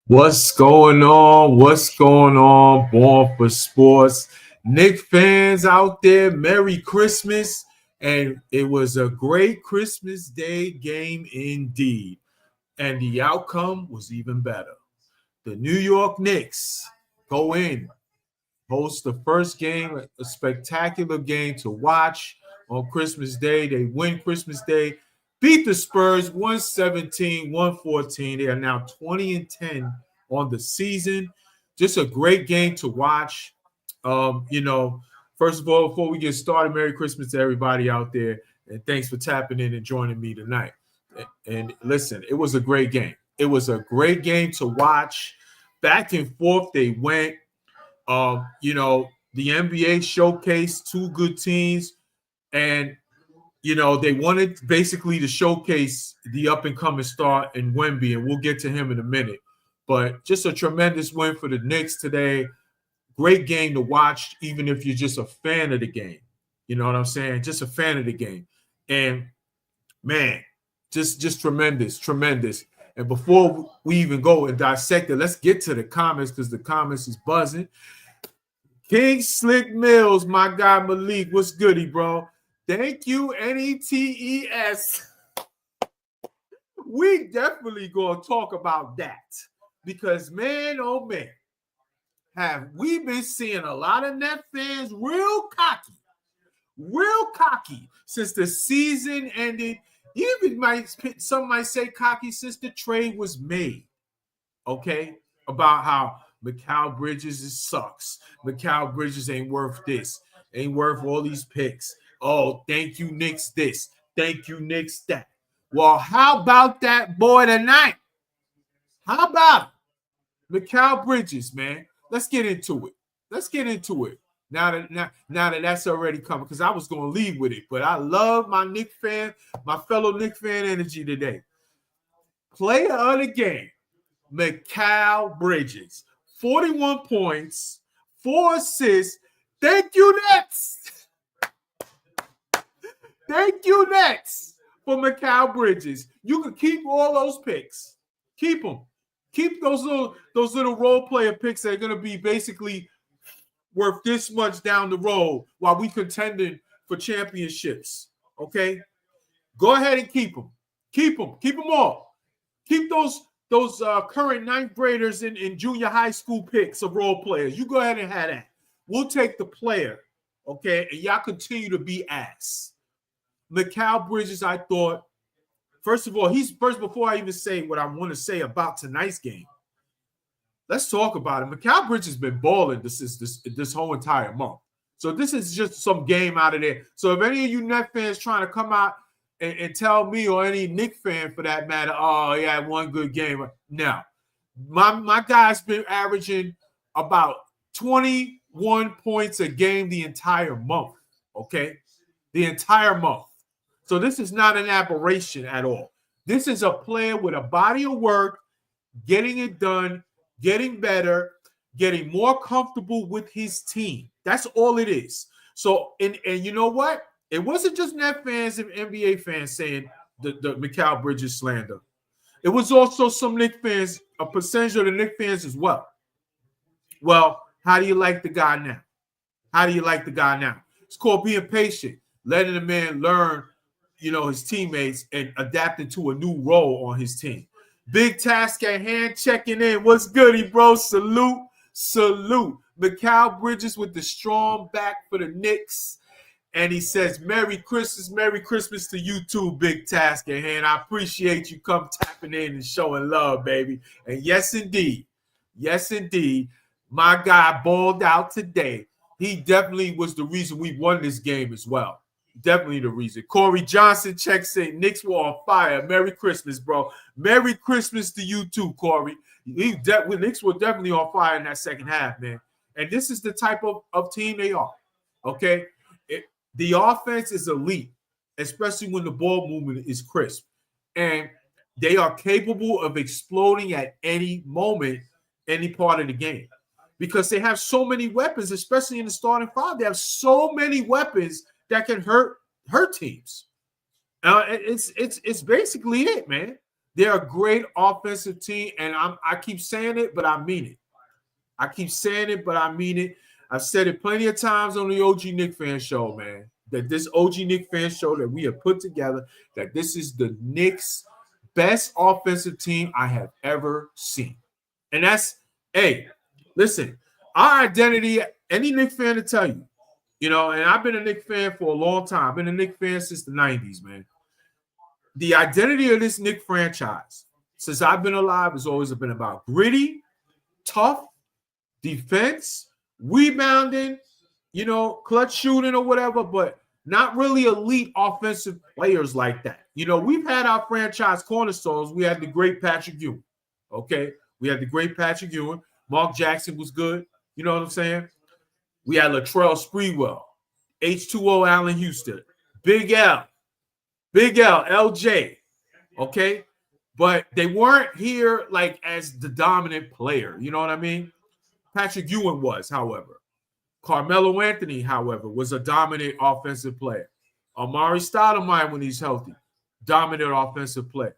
What's going on? What's going on? Born for Sports. Knicks fans out there, Merry Christmas. And it was a great Christmas Day game indeed. And the outcome was even better. The New York Knicks go in, host the first game, a spectacular game to watch on Christmas Day. They win Christmas Day, beat the Spurs 117, 114. They are now 20 and 10 on the season. Just a great game to watch. First of all, before we get started, Merry Christmas to everybody out there. And thanks for tapping in and joining me tonight. And listen, it was a great game. It was a great game to watch. Back and forth they went. The NBA showcased two good teams, and they wanted basically to showcase the up and coming star in Wemby, and we'll get to him in a minute. But just a tremendous win for the Knicks today. Great game to watch, even if you're just a fan of the game. You know what I'm saying? Just a fan of the game. And man, just tremendous. And before we even go and dissect it, let's get to the comments because the comments is buzzing. King Slick Mills, my guy Malik, what's goody, bro? Thank you, NETES. We definitely gonna talk about that because man, oh man, have we been seeing a lot of Net fans real cocky since the season ended. Even some might say cocky since the trade was made. Okay, about how Mikal Bridges sucks. Mikal Bridges ain't worth this. Ain't worth all these picks. Oh, thank you, Knicks this. Thank you, Knicks that. Well, how about that boy tonight? How about it? Mikal Bridges, man. Let's get into it. Now that that's already coming, because I was going to leave with it, but I love my fellow Knick fan energy today. Player of the game, Mikal Bridges. 41 points, 4 assists. Thank you, Nets. Thank you, Nets, for Mikal Bridges. You can keep all those picks. Keep them. Keep those little role player picks that are going to be basically worth this much down the road while we contending for championships. Okay? Go ahead and keep them. Keep them. Keep them all. Keep those current ninth graders in junior high school picks of role players. You go ahead and have that. We'll take the player, okay? And y'all continue to be ass. Mikal Bridges, I thought, first of all, before I even say what I want to say about tonight's game, let's talk about it. Mikal Bridges has been balling this whole entire month. So this is just some game out of there. So if any of you Net fans trying to come out and tell me, or any Knicks fan for that matter, oh, he had one good game. No. My guy's been averaging about 21 points a game the entire month, okay? The entire month. So this is not an aberration at all. This is a player with a body of work, getting it done, getting better, getting more comfortable with his team. That's all it is. So, and you know what? It wasn't just Net fans and NBA fans saying the Mikal Bridges slander. It was also some Knicks fans, a percentage of the Knicks fans as well. Well, how do you like the guy now? It's called being patient, letting the man learn, his teammates and adapting to a new role on his team. Big task at hand, checking in. What's goody, bro? Salute. Mikal Bridges with the strong back for the Knicks. And he says, Merry Christmas to you too, big task at hand. I appreciate you come tapping in and showing love, baby. And yes, indeed, my guy balled out today. He definitely was the reason we won this game as well. Definitely the reason. Corey Johnson checks in. Knicks were on fire. Merry Christmas, bro. Merry Christmas to you too, Corey. Knicks were definitely on fire in that second half, man. And this is the type of team they are, okay? The offense is elite, especially when the ball movement is crisp. And they are capable of exploding at any moment, any part of the game. Because they have so many weapons, especially in the starting five. They have so many weapons that can hurt teams. It's basically it, man. They're a great offensive team, and I keep saying it, but I mean it. I keep saying it, but I mean it. I've said it plenty of times on the OG Knicks fan show, man, that this OG Knicks fan show that we have put together, that this is the Knicks' best offensive team I have ever seen. And that's, hey, listen, our identity, any Knicks fan to tell you, and I've been a Knicks fan for a long time. I've been a Knicks fan since the 90s, man. The identity of this Knicks franchise, since I've been alive, has always been about gritty, tough, defense, rebounding, clutch shooting or whatever, but not really elite offensive players like that. We've had our franchise cornerstones. We had the great Patrick Ewing. Okay. We had the great Patrick Ewing. Mark Jackson was good. You know what I'm saying? We had Latrell Sprewell, H2O Allen Houston, Big L, LJ. Okay. But they weren't here like as the dominant player. You know what I mean? Patrick Ewing was, however. Carmelo Anthony, however, was a dominant offensive player. Amari Stoudemire, when he's healthy, dominant offensive player.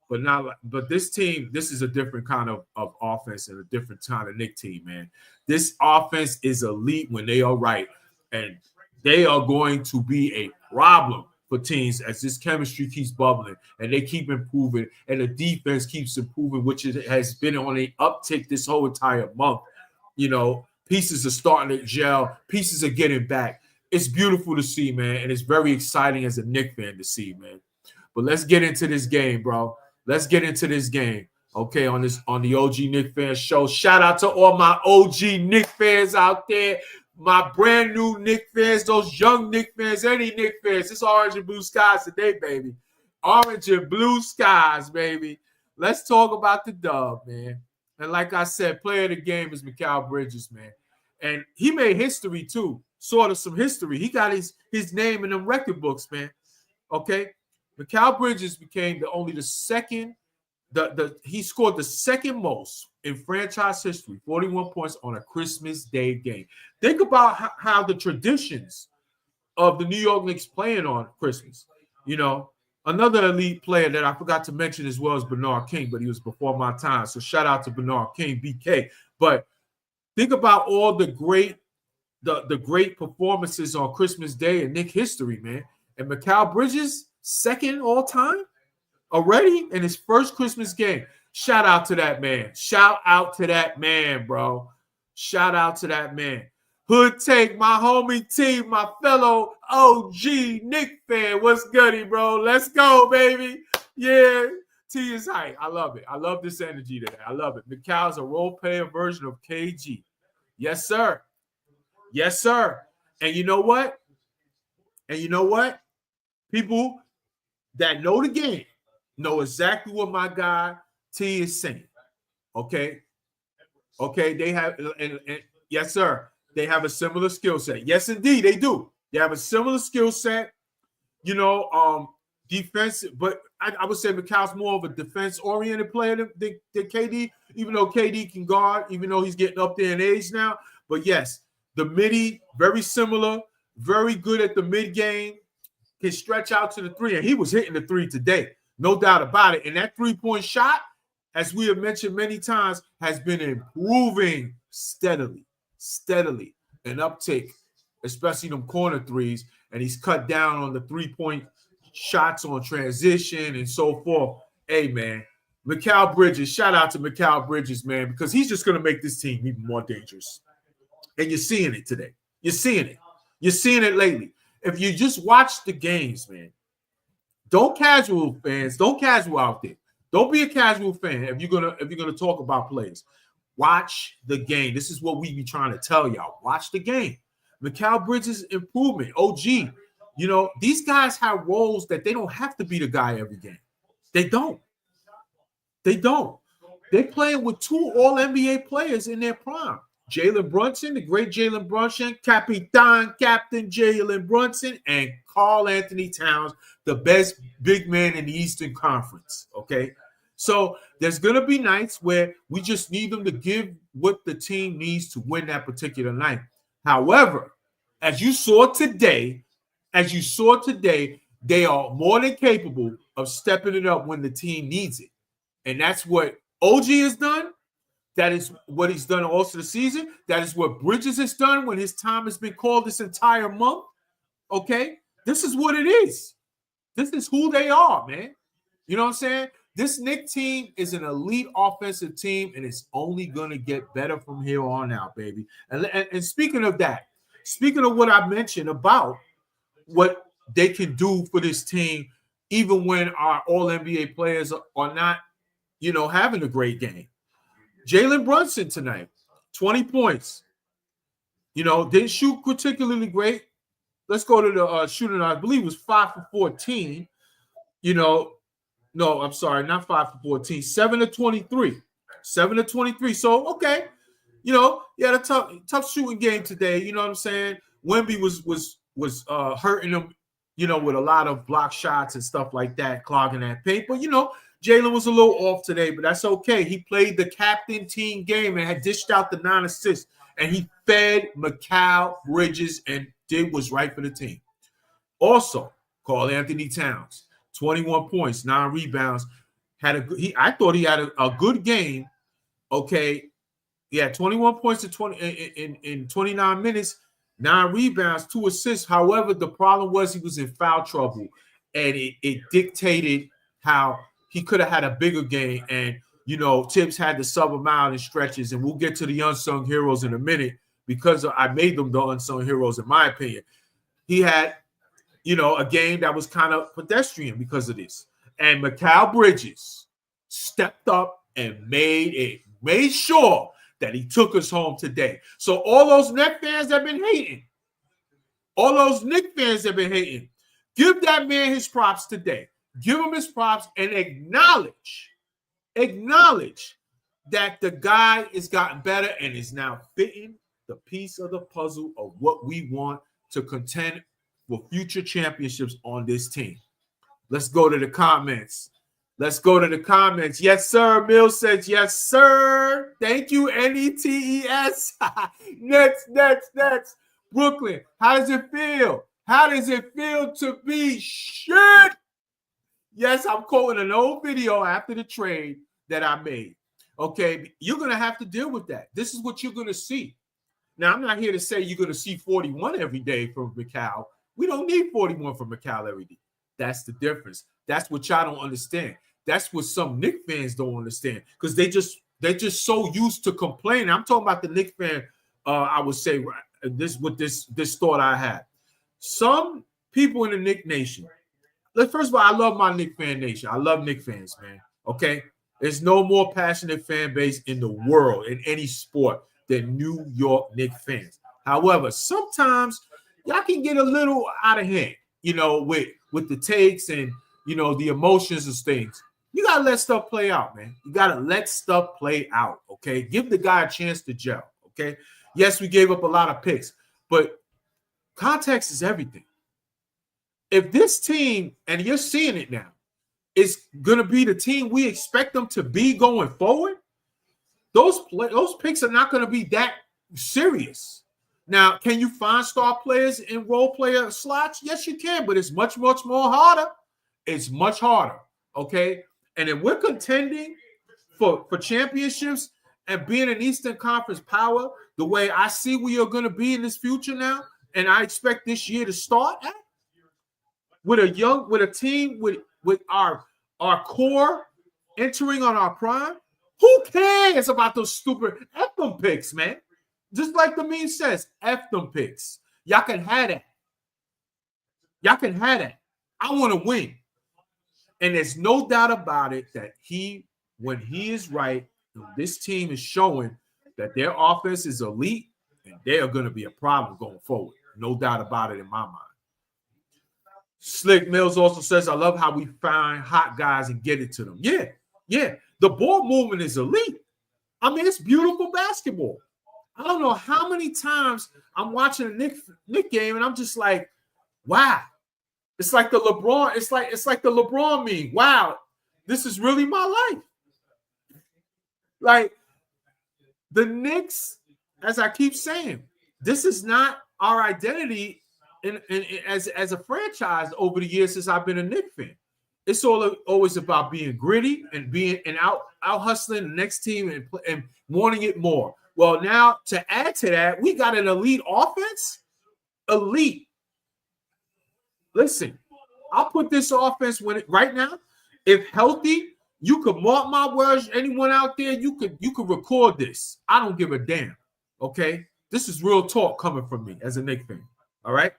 But this team, this is a different kind of offense and a different kind of Knicks team, man. This offense is elite when they are right, and they are going to be a problem for teams as this chemistry keeps bubbling and they keep improving and the defense keeps improving, which has been on an uptick this whole entire month. Pieces are starting to gel. Pieces are getting back. It's beautiful to see, man, and it's very exciting as a Knicks fan to see, man. But let's get into this game, bro. Let's get into this game, okay, on the OG Knicks fan show. Shout out to all my OG Knicks fans out there, my brand new Knicks fans, those young Knicks fans, any Knicks fans. It's orange and blue skies today, baby. Orange and blue skies, baby. Let's talk about the dub, man. And like I said, player of the game is Mikal Bridges, man. And he made history, too. Sort of some history. He got his name in them record books, man. Okay? Mikal Bridges became the second. He scored the second most in franchise history, 41 points on a Christmas Day game. Think about how the traditions of the New York Knicks playing on Christmas. Another elite player that I forgot to mention as well is Bernard King, but he was before my time. So shout out to Bernard King, BK. But think about all the great performances on Christmas Day in Knicks history, man. And Mikal Bridges, second all time already in his first Christmas game. Shout out to that man. Shout out to that man, bro. Shout out to that man. Hood Take, my homie T, my fellow OG Knicks fan. What's goody, bro? Let's go, baby. Yeah, T is hype. I love it. I love this energy today. I love it. Mikal's a role-player version of KG. Yes, sir. Yes, sir. And you know what? People that know the game know exactly what my guy T is saying. Okay? They have, and yes, sir. They have a similar skill set. Yes, indeed, they do. They have a similar skill set, defense, but I would say Mikal's more of a defense-oriented player than KD, even though KD can guard, even though he's getting up there in age now. But yes, the midi, very similar, very good at the mid-game, can stretch out to the three, and he was hitting the three today, no doubt about it. And that three-point shot, as we have mentioned many times, has been improving steadily, an uptick, especially them corner threes, and he's cut down on the three-point shots on transition and so forth. Hey, man, Mikal Bridges, shout out to Mikal Bridges, man, because he's just going to make this team even more dangerous. And you're seeing it today. You're seeing it lately. If you just watch the games, man, don't casual out there. Don't be a casual fan if you're gonna talk about plays. Watch the game. This is what we be trying to tell y'all. Watch the game. Mikal Bridges' improvement. OG. These guys have roles that they don't have to be the guy every game. They don't. They're playing with two All-NBA players in their prime. Jalen Brunson, the great Jalen Brunson, Captain Jalen Brunson, and Karl Anthony Towns, the best big man in the Eastern Conference. Okay? So there's going to be nights where we just need them to give what the team needs to win that particular night. However, as you saw today, they are more than capable of stepping it up when the team needs it. And that's what OG has done. That is what he's done also the season. That is what Bridges has done when his time has been called this entire month. Okay? This is what it is. This is who they are, man. You know what I'm saying? This Knicks team is an elite offensive team, and it's only going to get better from here on out, baby. And speaking of that, speaking of what I mentioned about what they can do for this team, even when our all-NBA players are not, having a great game. Jalen Brunson tonight, 20 points. Didn't shoot particularly great. Let's go to the shooting. I believe it was 5 for 14. No, I'm sorry, not 5 for 14. 7 to 23. 7 to 23. So, okay. He had a tough shooting game today. You know what I'm saying? Wemby was hurting him, with a lot of block shots and stuff like that, clogging that paint. But, Jalen was a little off today, but that's okay. He played the captain team game and had dished out the 9 assists. And he fed Mikal Bridges and did what's right for the team. Also, Karl Anthony Towns, 21 points, 9 rebounds. I thought he had a good game. Okay. He had 21 points in 29 minutes, 9 rebounds, 2 assists. However, the problem was he was in foul trouble, and it dictated how he could have had a bigger game. And, Tibbs had to sub him out in stretches, and we'll get to the unsung heroes in a minute because I made them the unsung heroes, in my opinion. He had, a game that was kind of pedestrian because of this. And Mikal Bridges stepped up and made sure that he took us home today. So all those Knicks fans have been hating. Give that man his props today. Give him his props and acknowledge that the guy has gotten better and is now fitting the piece of the puzzle of what we want to contend for future championships on this team. Let's go to the comments. Yes, sir. Mills says, yes, sir. Thank you, NETES. Next. Brooklyn, how does it feel? How does it feel to be shit? Yes, I'm quoting an old video after the trade that I made. Okay, you're going to have to deal with that. This is what you're going to see. Now, I'm not here to say you're going to see 41 every day from Mikal. We don't need 41 from Mikal every day. That's the difference. That's what y'all don't understand. That's what some Knicks fans don't understand because they're just so used to complaining. I'm talking about the Knicks fan. I would say this thought I had. Some people in the Knicks nation. First of all, I love my Knicks fan nation. I love Knicks fans, man. Okay, there's no more passionate fan base in the world in any sport than New York Knicks fans. However, sometimes y'all can get a little out of hand, with the takes and the emotions and things. You gotta let stuff play out, man. You gotta let stuff play out. Okay, give the guy a chance to gel. Okay, yes, we gave up a lot of picks, but context is everything. If this team, and you're seeing it now, is going to be the team we expect them to be going forward, those picks are not going to be that serious. Now, can you find star players in role player slots? Yes, you can, but it's much, much more harder. It's much harder, okay? And if we're contending for championships and being an Eastern Conference power, the way I see we are going to be in this future now, and I expect this year to start at, with a team with our core entering on our prime, who cares about those stupid F them picks, man? Just like the meme says, F them picks. Y'all can have that. I want to win. And there's no doubt about it that when he is right, this team is showing that their offense is elite and they are going to be a problem going forward. No doubt about it in my mind. Slick Mills also says, I love how we find hot guys and get it to them. Yeah. The ball movement is elite. I mean, it's beautiful basketball. I don't know how many times I'm watching a Knicks game and I'm just like, wow. It's like the LeBron. It's like the LeBron meme. Wow, this is really my life. Like the Knicks, as I keep saying, this is not our identity as a franchise over the years since I've been a Knicks fan. It's always about being gritty and out hustling the next team and wanting it more. Well, now to add to that, we got an elite offense. Elite. Listen, I'll put this offense right now. If healthy, you could mark my words. Anyone out there, you could record this. I don't give a damn. Okay, this is real talk coming from me as a Knicks fan. All right.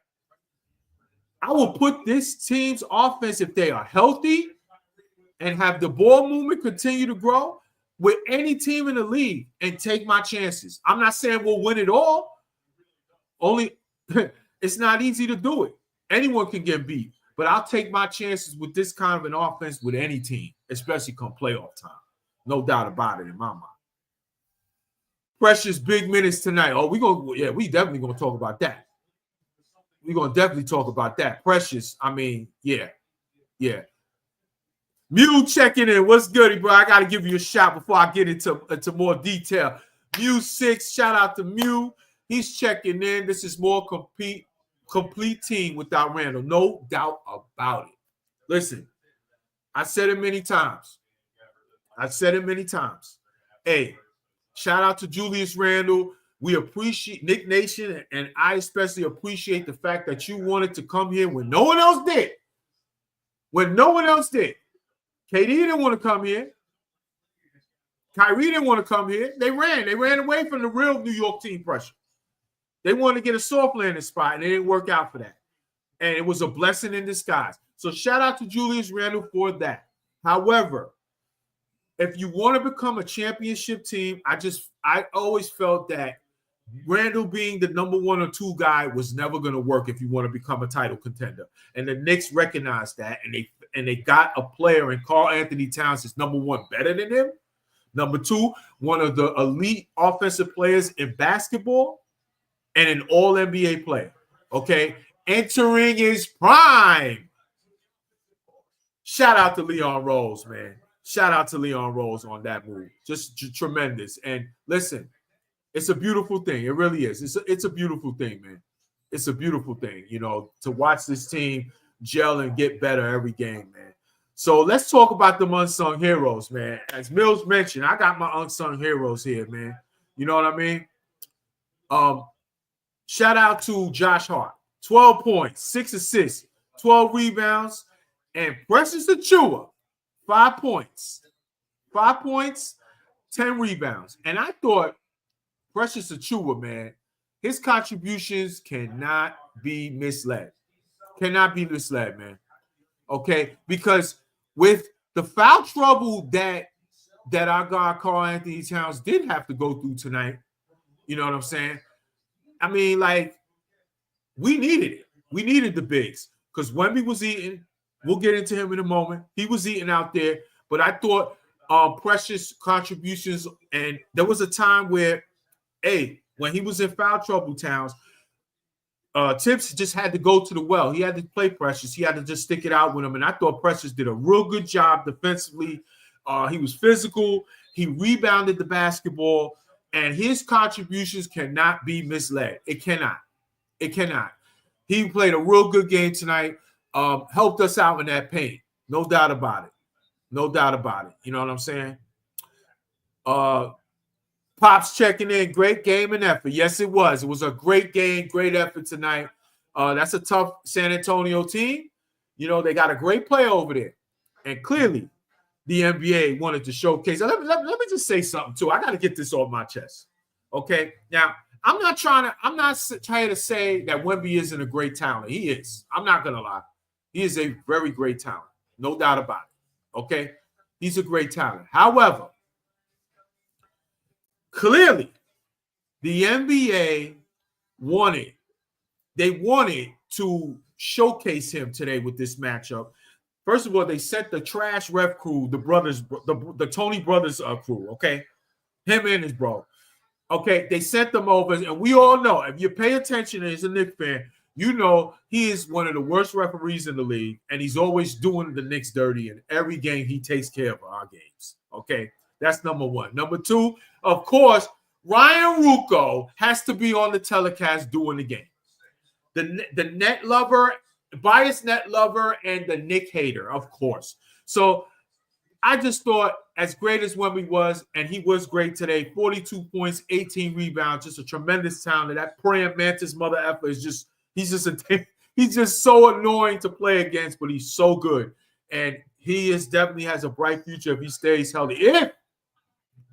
I will put this team's offense, if they are healthy and have the ball movement continue to grow, with any team in the league and take my chances. I'm not saying we'll win it all. Only it's not easy to do it. Anyone can get beat, but I'll take my chances with this kind of an offense with any team, especially come playoff time. No doubt about it in my mind. Precious big minutes tonight. Oh, we definitely gonna talk about that. We're going to definitely talk about that. Precious, I mean, yeah. Mew checking in. What's good, bro? I got to give you a shot before I get into more detail. Mew 6, shout out to Mew. He's checking in. This is more complete team without Randall. No doubt about it. Listen, I said it many times. Hey, shout out to Julius Randle. We appreciate Nick Nation, and I especially appreciate the fact that you wanted to come here when no one else did. KD didn't want to come here. Kyrie didn't want to come here. They ran away from the real New York team pressure. They wanted to get a soft landing spot, and it didn't work out for that. And it was a blessing in disguise. So shout out to Julius Randle for that. However, if you want to become a championship team, I always felt that Randall being the number 1 or 2 guy was never going to work if you want to become a title contender. And the Knicks recognized that, and they got a player in Karl Anthony Towns is number 1 better than him. Number 2, one of the elite offensive players in basketball and an all-NBA player. Okay? Entering his prime. Shout out to Leon Rose, man. Shout out to Leon Rose on that move. Just tremendous. And listen, it's a beautiful thing. It really is. It's a beautiful thing, man. It's a beautiful thing, to watch this team gel and get better every game, man. So let's talk about them unsung heroes, man. As Mills mentioned, I got my unsung heroes here, man. You know what I mean? Shout out to Josh Hart. 12 points, 6 assists, 12 rebounds, and Precious Achiuwa, 5 points. 5 points, 10 rebounds. And I thought Precious Achiuwa, man, his contributions cannot be misled. Man. Okay? Because with the foul trouble that our guy Karl Anthony Towns did have to go through tonight, you know what I'm saying? I mean, like, we needed it. We needed the bigs. Because Wemby was eating. We'll get into him in a moment. He was eating out there. But I thought Precious contributions, and there was a time where, when he was in foul trouble, Towns, Tips just had to go to the well. He had to play Precious. He had to just stick it out with him. And I thought Precious did a real good job defensively. He was physical. He rebounded the basketball. And his contributions cannot be misled. It cannot. He played a real good game tonight. Helped us out in that paint. No doubt about it. You know what I'm saying? Pops checking in. Great game and effort. Yes, it was. It was a great game, great effort tonight. That's a tough San Antonio team. They got a great play over there. And clearly, the NBA wanted to showcase. Let me just say something, too. I got to get this off my chest. Okay? Now, I'm not trying to say that Wemby isn't a great talent. He is. I'm not going to lie. He is a very great talent. No doubt about it. Okay? He's a great talent. However, clearly, the NBA wanted to showcase him today with this matchup. First of all, they sent the trash ref crew, the Tony Brothers crew, okay? Him and his bro. Okay, they sent them over, and we all know, if you pay attention as a Knicks fan, you know he is one of the worst referees in the league, and he's always doing the Knicks dirty. In every game, he takes care of our games, okay? That's number one. Number two, of course, Ryan Ruocco has to be on the telecast doing the game. the net lover, biased net lover, and the Knick hater, of course. So I just thought, as great as Wemby was, and he was great today, 42 points, 18 rebounds, just a tremendous talent. That praying mantis mother effer is just, he's just so annoying to play against, but he's so good. And he definitely has a bright future if he stays healthy. If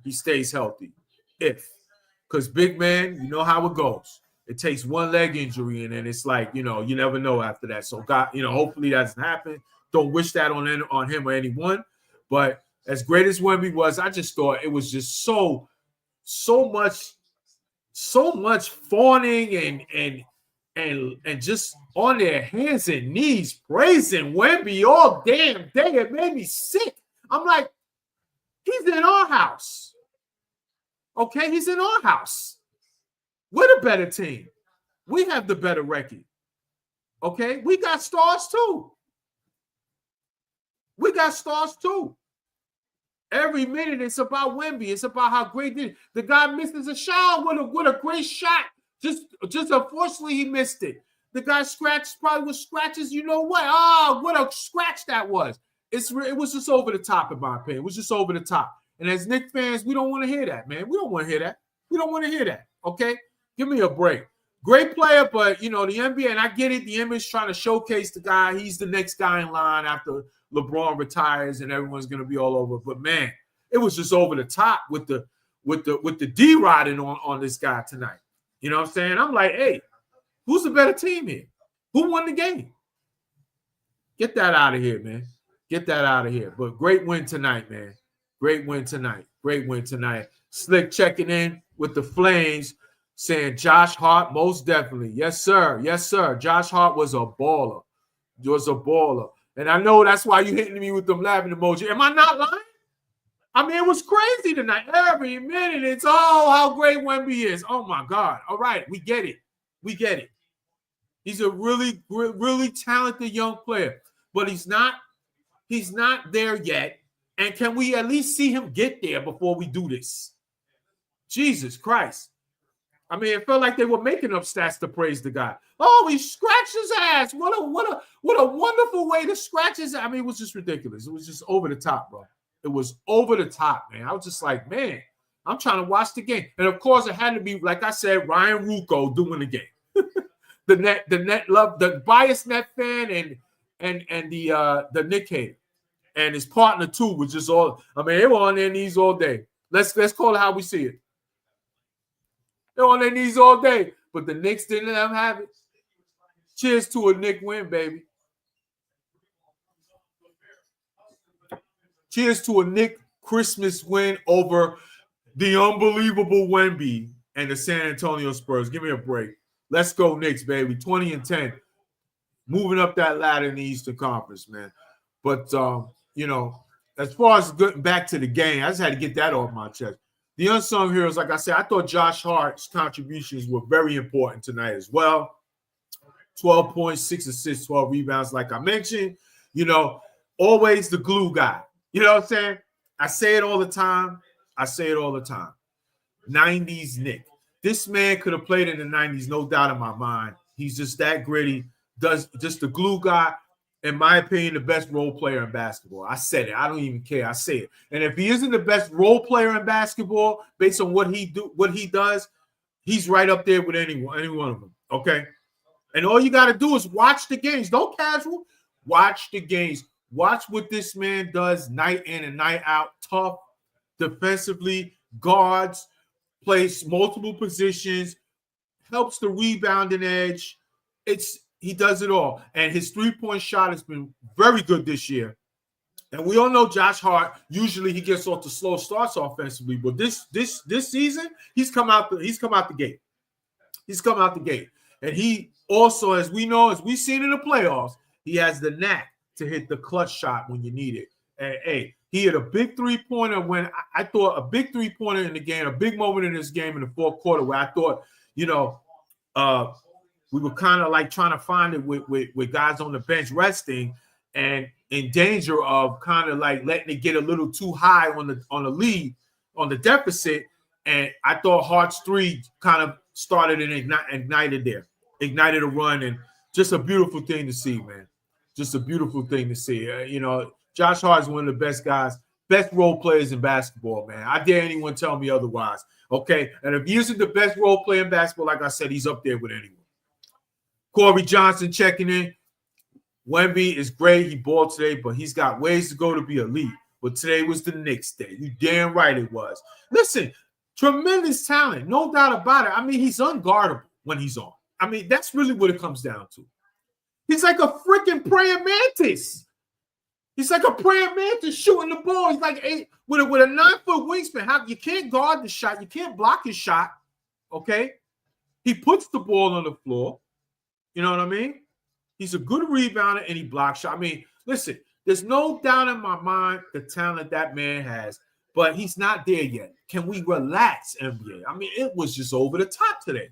he stays healthy. Because big man, you know how it goes. It takes one leg injury, and then it's like, you never know after that. So God, hopefully that doesn't happen. Don't wish that on him or anyone. But as great as Wemby was, I just thought it was just so much fawning and just on their hands and knees praising Wemby all damn day. It made me sick. I'm like, he's in our house. Okay, he's in our house. We're the better team. We have the better record. Okay, we got stars too. Every minute it's about Wemby. It's about how great the guy misses a shot with a great shot. Just unfortunately he missed it. The guy scratched probably with scratches. You know what? Oh, what a scratch that was. It was just over the top, in my opinion. It was just over the top. And as Knicks fans, we don't want to hear that, man. We don't want to hear that. We don't want to hear that. Okay, give me a break. Great player, but the NBA, and I get it. The NBA is trying to showcase the guy. He's the next guy in line after LeBron retires, and everyone's gonna be all over. But man, it was just over the top with the D-riding on this guy tonight. You know what I'm saying? I'm like, hey, who's the better team here? Who won the game? Get that out of here, man. Get that out of here. But great win tonight, man. Great win tonight. Slick checking in with the Flames, saying Josh Hart, most definitely. Yes, sir. Josh Hart was a baller. And I know that's why you're hitting me with them laughing emoji. Am I not lying? I mean, it was crazy tonight. Every minute, it's how great Wemby is. Oh, my God. All right, we get it. He's a really, really talented young player. But he's not there yet. And can we at least see him get there before we do this? Jesus Christ. I mean, it felt like they were making up stats to praise the guy. Oh, he scratched his ass. What a wonderful way to scratch his ass. I mean, it was just ridiculous. It was just over the top, bro. It was over the top, man. I was just like, man, I'm trying to watch the game. And of course, it had to be, like I said, Ryan Ruocco doing the game. the net love, the biased net fan and the Knick hater. And his partner too was just all. I mean, they were on their knees all day. Let's call it how we see it. They're on their knees all day, but the Knicks didn't let them have it. Cheers to a Knick win, baby. Cheers to a Knick Christmas win over the unbelievable Wemby and the San Antonio Spurs. Give me a break. Let's go Knicks, baby. 20-10. Moving up that ladder in the Eastern Conference, man. But, as far as getting back to the game, I just had to get that off my chest. The unsung heroes, like I said, I thought Josh Hart's contributions were very important tonight as well. 12 points, 6 assists, 12 rebounds, like I mentioned. Always the glue guy. You know what I'm saying? I say it all the time. 90s Knick. This man could have played in the 90s, no doubt in my mind. He's just that gritty. Does just the glue guy. In my opinion, the best role player in basketball. I said it. I don't even care. I say it. And if he isn't the best role player in basketball, based on what he does, he's right up there with any one of them. Okay. And all you got to do is watch the games. Don't casual. Watch the games. Watch what this man does night in and night out. Tough, defensively, guards, plays multiple positions, helps the rebounding edge. He does it all. And his three-point shot has been very good this year. And we all know Josh Hart, usually he gets off the slow starts offensively, but this season, he's come out the gate. He's come out the gate. And he also, as we know, as we've seen in the playoffs, he has the knack to hit the clutch shot when you need it. And hey, he had a big three-pointer when I thought a big three-pointer in the game, a big moment in this game in the fourth quarter where I thought, we were kind of like trying to find it with guys on the bench resting and in danger of kind of like letting it get a little too high on the lead, on the deficit. And I thought Hart's three kind of started and ignited there. ignited a run, and just a beautiful thing to see, man. Just a beautiful thing to see. Josh Hart is one of the best guys, best role players in basketball, man. I dare anyone tell me otherwise. Okay, and if he isn't the best role player in basketball, like I said, he's up there with anyone. Corey Johnson checking in. Wemby is great. He balled today, but he's got ways to go to be elite. But today was the Knicks day. You damn right it was. Listen, tremendous talent, no doubt about it. I mean, he's unguardable when he's on. I mean, that's really what it comes down to. He's like a freaking praying mantis. He's like a praying mantis shooting the ball. He's like with a 9-foot wingspan. You can't guard the shot. You can't block his shot. Okay? He puts the ball on the floor. You know what I mean? He's a good rebounder and he blocks shot. I mean, listen, there's no doubt in my mind the talent that man has, but he's not there yet. Can we relax, NBA? I mean, it was just over the top today.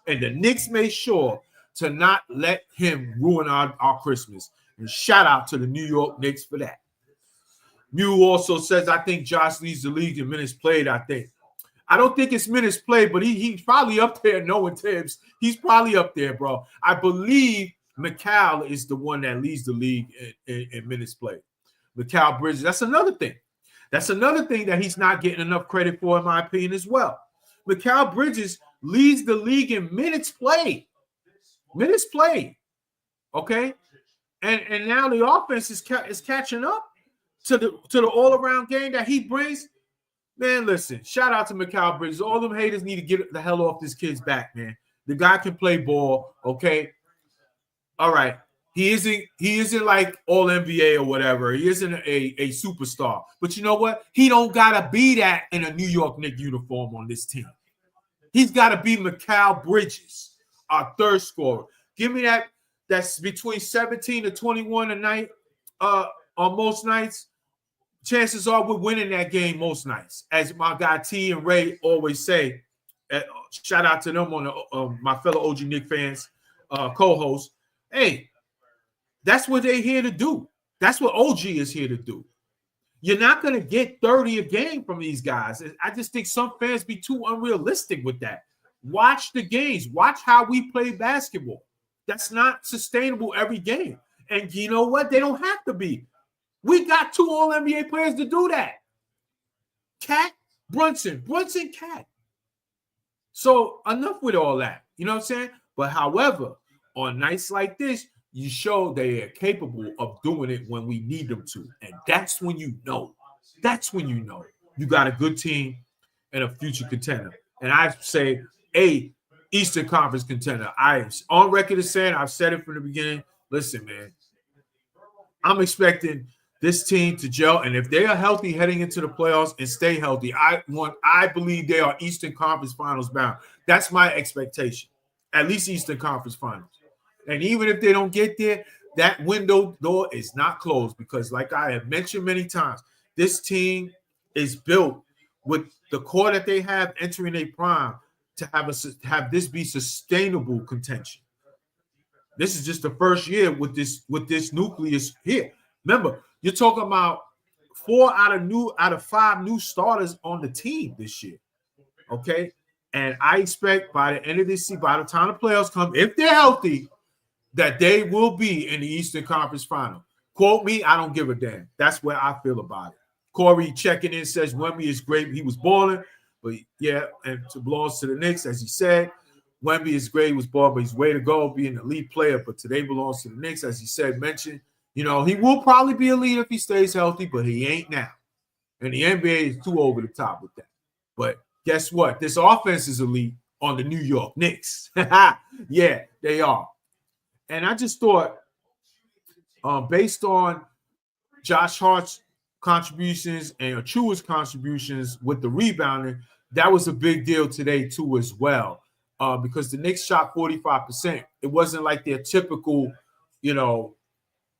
And the Knicks made sure to not let him ruin our Christmas. And shout out to the New York Knicks for that. Mew also says, I think Josh leads the league in minutes played, I think. I don't think it's minutes played, but he's probably up there knowing Tibbs. He's probably up there, bro. I believe Mikal is the one that leads the league in minutes played. Mikal Bridges, that's another thing. That's another thing that he's not getting enough credit for, in my opinion, as well. Mikal Bridges leads the league in minutes played. Minutes played. Okay? And now the offense is catching up to the all-around game that he brings. Man, listen, shout out to Mikal Bridges. All them haters need to get the hell off this kid's back, man. The guy can play ball, okay? All right. He isn't like all NBA or whatever. He isn't a superstar. But you know what? He don't gotta be that in a New York Knicks uniform on this team. He's gotta be Mikal Bridges, our third scorer. Give me that. That's between 17 to 21 a night on most nights. Chances are we're winning that game most nights. As my guy T and Ray always say, shout out to them on my fellow OG Knicks fans, co-host. Hey, that's what they're here to do. That's what OG is here to do. You're not going to get 30 a game from these guys. I just think some fans be too unrealistic with that. Watch the games. Watch how we play basketball. That's not sustainable every game. And you know what? They don't have to be. We got 2 All-NBA players to do that. Cat, Brunson, Cat. So enough with all that. You know what I'm saying? But however, on nights like this, you show they are capable of doing it when we need them to. And that's when you know. That's when you know you got a good team and a future contender. And I say a Eastern Conference contender. I'm on record as saying, I've said it from the beginning. Listen, man, I'm expecting this team to gel, and if they are healthy heading into the playoffs and stay healthy, I believe they are Eastern Conference Finals bound. That's my expectation. At least Eastern Conference Finals. And even if they don't get there, that window door is not closed because, like I have mentioned many times, this team is built with the core that they have entering a prime to have this be sustainable contention. This is just the first year with this nucleus here. Remember, you're talking about 4 out of 5 new starters on the team this year. Okay? And I expect by the end of this season, by the time the playoffs come, if they're healthy, that they will be in the Eastern Conference Final. Quote me, I don't give a damn. That's where I feel about it. Corey checking in says Wemby is great. He was balling, but yeah, and it belongs to the Knicks, as he said. Wemby is great. He was balling, but he's way to go, being an elite player. But today belongs to the Knicks, as he said, mentioned. You know, he will probably be a leader if he stays healthy, but he ain't now. And the NBA is too over the top with that. But guess what? This offense is elite on the New York Knicks. Yeah, they are. And I just thought, based on Josh Hart's contributions and Achua's contributions with the rebounding, that was a big deal today too as well. Because the Knicks shot 45%. It wasn't like their typical,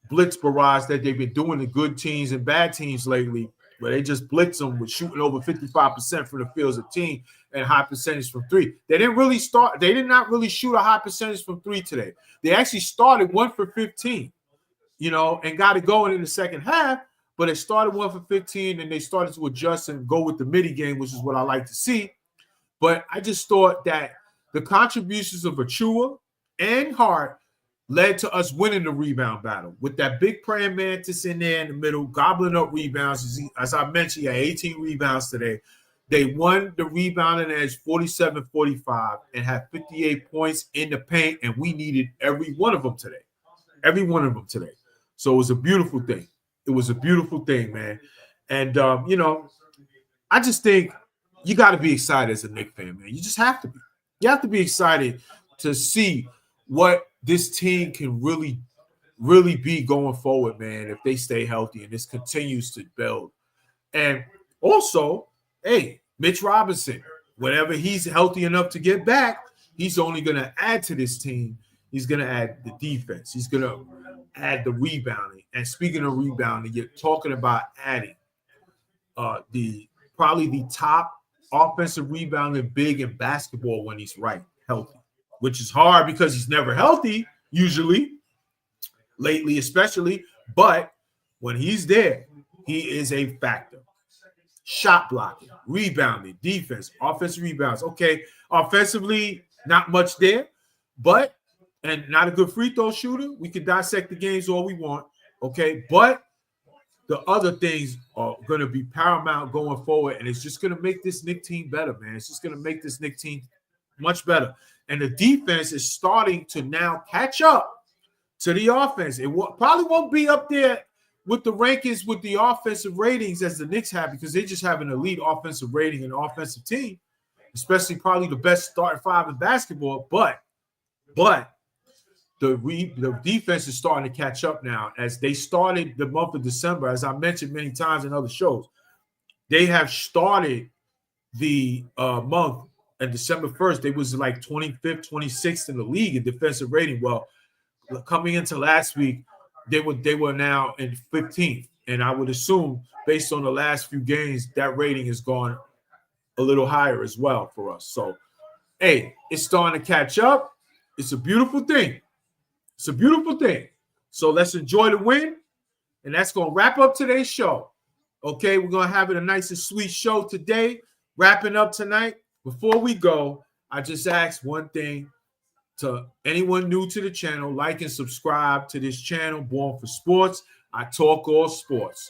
blitz barrage that they've been doing to good teams and bad teams lately, where they just blitz them with shooting over 55% from the field as a team and high percentage from 3. They did not really shoot a high percentage from 3 today. They actually started 1 for 15, and got it going in the second half, but it started 1 for 15 and they started to adjust and go with the midi game, which is what I like to see. But I just thought that the contributions of Achua and Hart led to us winning the rebound battle with that big praying mantis in there in the middle, gobbling up rebounds. As I mentioned, he had 18 rebounds today. They won the rebounding edge 47-45 and had 58 points in the paint, and we needed every one of them today. Every one of them today. So it was a beautiful thing. It was a beautiful thing, man. And, I just think you got to be excited as a Knicks fan, man. You just have to be. You have to be excited to see what this team can really, really be going forward, man, if they stay healthy and this continues to build. And also, hey, Mitch Robinson, whenever he's healthy enough to get back, he's only going to add to this team. He's going to add the defense. He's going to add the rebounding. And speaking of rebounding, you're talking about adding probably the top offensive rebounding big in basketball when he's healthy, which is hard because he's never healthy usually, lately especially. But when he's there, he is a factor. Shot blocking, rebounding, defense, offensive rebounds. Okay, offensively, not much there, and not a good free throw shooter. We can dissect the games all we want, okay? But the other things are going to be paramount going forward, and it's just going to make this Knicks team better, man. It's just going to make this Knicks team much better. And the defense is starting to now catch up to the offense. It probably won't be up there with the rankings with the offensive ratings as the Knicks have, because they just have an elite offensive rating and offensive team, especially probably the best starting five in basketball. But the defense is starting to catch up now as they started the month of December. As I mentioned many times in other shows, they have started the month on December 1st. They was like 25th, 26th in the league in defensive rating. Well, coming into last week, they were now in 15th. And I would assume, based on the last few games, that rating has gone a little higher as well for us. So, hey, it's starting to catch up. It's a beautiful thing. It's a beautiful thing. So let's enjoy the win. And that's going to wrap up today's show. Okay, we're going to have it a nice and sweet show today. Wrapping up tonight. Before we go, I just ask one thing to anyone new to the channel. Like and subscribe to this channel, Born for Sports. I talk all sports.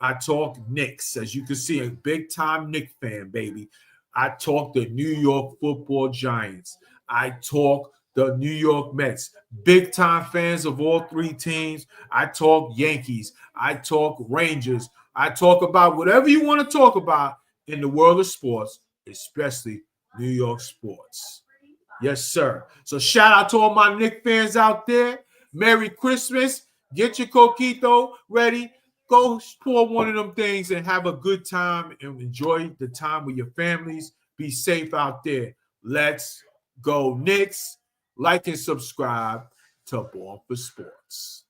I talk Knicks. As you can see, a big-time Knicks fan, baby. I talk the New York Football Giants. I talk the New York Mets. Big-time fans of all three teams. I talk Yankees. I talk Rangers. I talk about whatever you want to talk about in the world of sports, especially New York sports. Yes, sir. So shout out to all my Knicks fans out there. Merry Christmas. Get your coquito ready. Go pour one of them things and have a good time and enjoy the time with your families. Be safe out there. Let's go Knicks. Like and subscribe to Born for Sports.